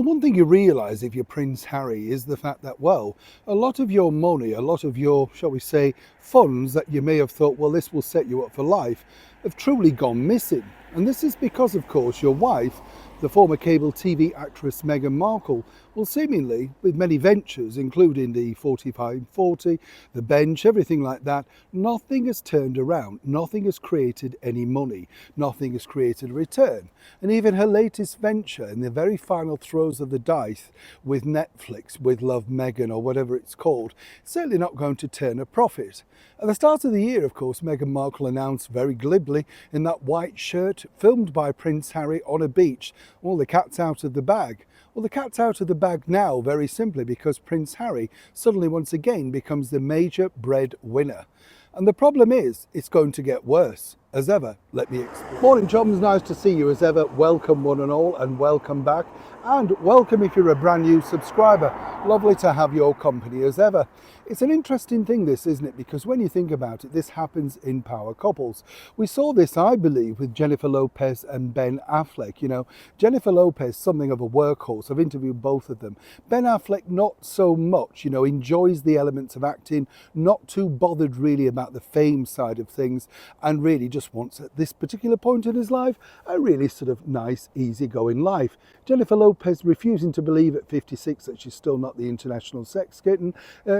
One thing you realise if you're Prince Harry is the fact that, well, a lot of your money, a lot of your, shall we say, funds that you may have thought, well, this will set you up for life, have truly gone missing. And this is because, of course, your wife, the former cable TV actress Meghan Markle, will seemingly, with many ventures, including the 4540, the bench, everything like that, nothing has turned around. Nothing has created any money. Nothing has created a return. And even her latest venture, in the very final throes of the dice with Netflix, with Love Meghan or whatever it's called, certainly not going to turn a profit. At the start of the year, of course, Meghan Markle announced very glibly in that white shirt, filmed by Prince Harry on a beach, well, the cat's out of the bag. Well, the cat's out of the bag now, very simply, because Prince Harry suddenly once again becomes the major breadwinner. And the problem is, it's going to get worse. As ever, let me explain. Morning, chums. Nice to see you as ever. Welcome one and all, and welcome back. And welcome if you're a brand new subscriber. Lovely to have your company as ever. It's an interesting thing, this, isn't it? Because when you think about it, this happens in power couples. We saw this, I believe, with Jennifer Lopez and Ben Affleck. Jennifer Lopez, something of a workhorse. I've interviewed both of them. Ben Affleck, not so much, enjoys the elements of acting, not too bothered really about the fame side of things, and really just wants, at this particular point in his life, a really sort of nice, easygoing life. Jennifer Lopez refusing to believe at 56 that she's still not the international sex kitten,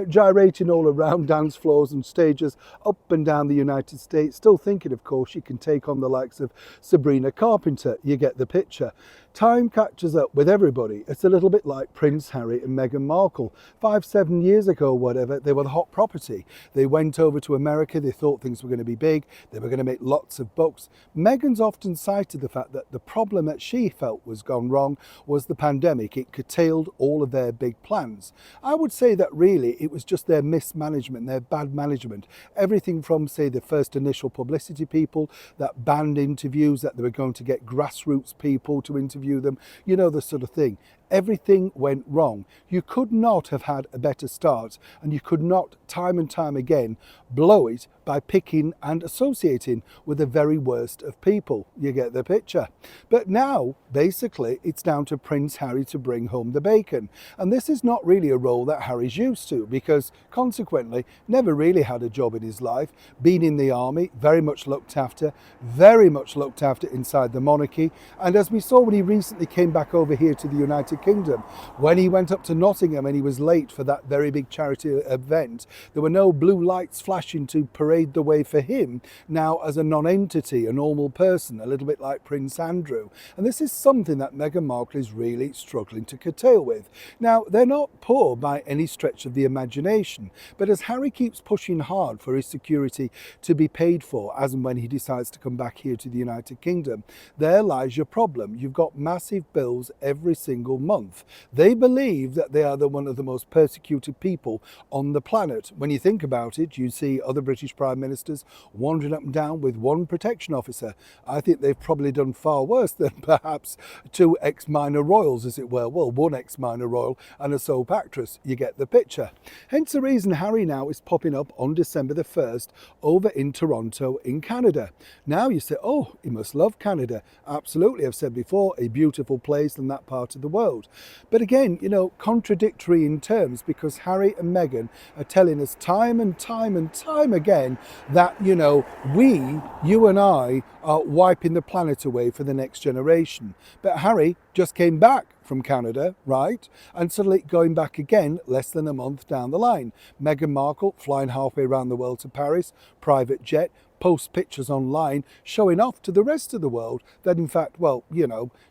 gyrating all around dance floors and stages up and down the United States, still thinking, of course, she can take on the likes of Sabrina Carpenter. You get the picture. Time catches up with everybody. It's a little bit like Prince Harry and Meghan Markle. 5-7 years ago, whatever, they were the hot property. They went over to America. They thought things were going to be big. They were going to make lots of bucks. Meghan's often cited the fact that the problem that she felt was gone wrong was the pandemic. It curtailed all of their big plans. I would say that really it was just their mismanagement, their bad management. Everything from, say, the first initial publicity people that banned interviews, that they were going to get grassroots people to interview them, the sort of thing. Everything went wrong. You could not have had a better start, and you could not, time and time again, blow it by picking and associating with the very worst of people. You get the picture. But now, basically, it's down to Prince Harry to bring home the bacon. And this is not really a role that Harry's used to, because consequently, never really had a job in his life, been in the army, very much looked after inside the monarchy. And as we saw when he recently came back over here to the United Kingdom, when he went up to Nottingham and he was late for that very big charity event, there were no blue lights flashing to parade the way for him now as a non-entity, a normal person, a little bit like Prince Andrew. And this is something that Meghan Markle is really struggling to curtail with. Now, they're not poor by any stretch of the imagination, but as Harry keeps pushing hard for his security to be paid for as and when he decides to come back here to the United Kingdom, there lies your problem. You've got massive bills every single month. They believe that they are one of the most persecuted people on the planet. When you think about it, you see other British Prime Ministers wandering up and down with one protection officer. I think they've probably done far worse than perhaps two ex-minor royals, as it were. Well, one ex-minor royal and a soap actress. You get the picture. Hence the reason Harry now is popping up on December the 1st over in Toronto in Canada. Now you say, oh, he must love Canada. Absolutely, I've said before, a beautiful place in that part of the world. But again, contradictory in terms, because Harry and Meghan are telling us time and time again that, you and I are wiping the planet away for the next generation. But Harry just came back from Canada, right? And suddenly going back again less than a month down the line. Meghan Markle flying halfway around the world to Paris, private jet, post pictures online showing off to the rest of the world that in fact, well,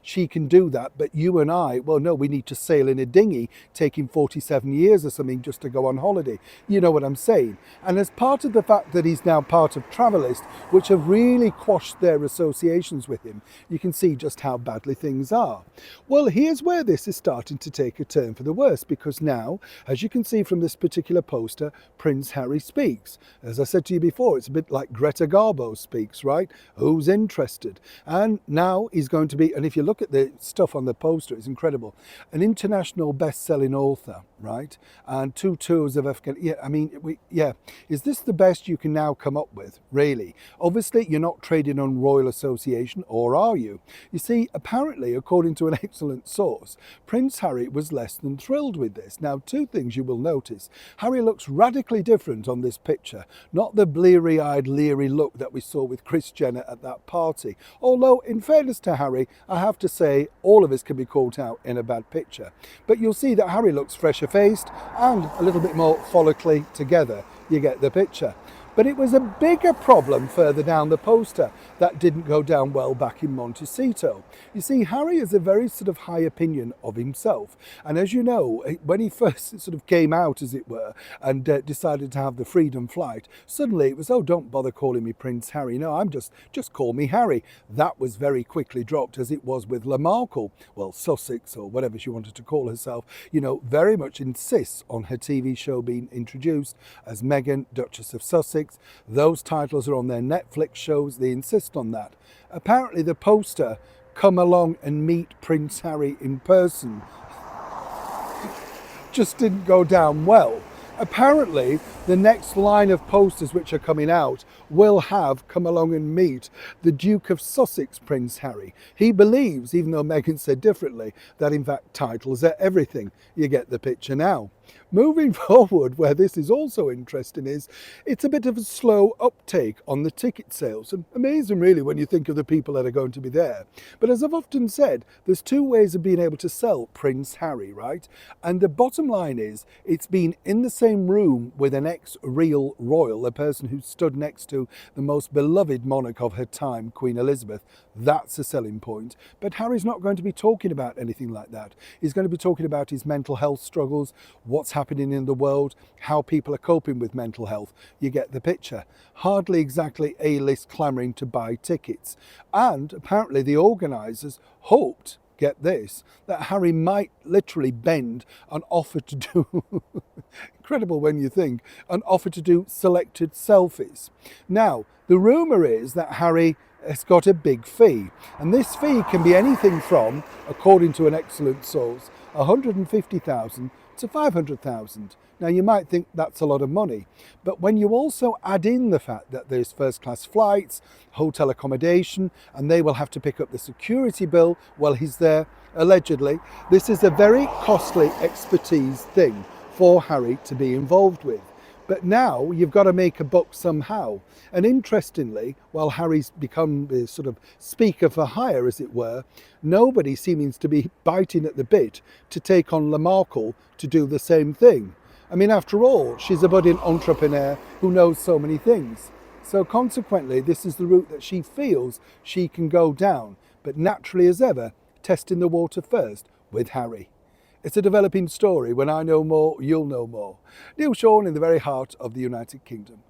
she can do that, but you and I, well, no, we need to sail in a dinghy taking 47 years or something just to go on holiday. You know what I'm saying? And as part of the fact that he's now part of Travelist, which have really quashed their associations with him, you can see just how badly things are. Well, here's where this is starting to take a turn for the worse, because now, as you can see from this particular poster, Prince Harry speaks. As I said to you before, it's a bit like Greta Greta Garbo speaks, right? Who's interested? And now he's going to be, and if you look at the stuff on the poster, it's incredible. An international best-selling author, right? And 2 tours of Afghanistan. Yeah, I mean, is this the best you can now come up with, really? Obviously, you're not trading on Royal Association, or are you? You see, apparently, according to an excellent source, Prince Harry was less than thrilled with this. Now, 2 things you will notice. Harry looks radically different on this picture, not the bleary-eyed, leery look that we saw with Kris Jenner at that party. Although, in fairness to Harry, I have to say, all of us can be caught out in a bad picture. But you'll see that Harry looks fresher-faced and a little bit more follically together. You get the picture. But it was a bigger problem further down the poster that didn't go down well back in Montecito. You see, Harry has a very sort of high opinion of himself. And as you know, when he first sort of came out, as it were, and decided to have the freedom flight, suddenly it was, oh, don't bother calling me Prince Harry. No, I'm just call me Harry. That was very quickly dropped, as it was with Markle. Well, Sussex, or whatever she wanted to call herself, you know, very much insists on her TV show being introduced as Meghan, Duchess of Sussex. Those titles are on their Netflix shows. They insist on that. Apparently the poster, come along and meet Prince Harry in person, just didn't go down well. Apparently, the next line of posters which are coming out will have come along and meet the Duke of Sussex, Prince Harry. He believes, even though Meghan said differently, that in fact titles are everything. You get the picture now. Moving forward, where this is also interesting, is it's a bit of a slow uptake on the ticket sales. And amazing really when you think of the people that are going to be there. But as I've often said, there's 2 ways of being able to sell Prince Harry, right? And the bottom line is, it's been in the same room with an ex-real royal, a person who stood next to the most beloved monarch of her time, Queen Elizabeth. That's a selling point. But Harry's not going to be talking about anything like that. He's going to be talking about his mental health struggles, what's happening in the world, how people are coping with mental health. You get the picture. Hardly exactly A-list clamouring to buy tickets. And apparently the organisers hoped, get this, that Harry might literally bend and offer to do, incredible when you think, an offer to do selected selfies. Now, the rumour is that Harry has got a big fee, and this fee can be anything from, according to an excellent source, 150,000 to 500,000. Now you might think that's a lot of money, but when you also add in the fact that there's first class flights, hotel accommodation, and they will have to pick up the security bill while he's there, allegedly, this is a very costly expertise thing for Harry to be involved with. But now you've got to make a buck somehow. And interestingly, while Harry's become the sort of speaker for hire, as it were, nobody seems to be biting at the bit to take on Markle to do the same thing. I mean, after all, she's a budding entrepreneur who knows so many things. So consequently, this is the route that she feels she can go down, but naturally as ever, testing the water first with Harry. It's a developing story. When I know more, you'll know more. Neil Sean in the very heart of the United Kingdom.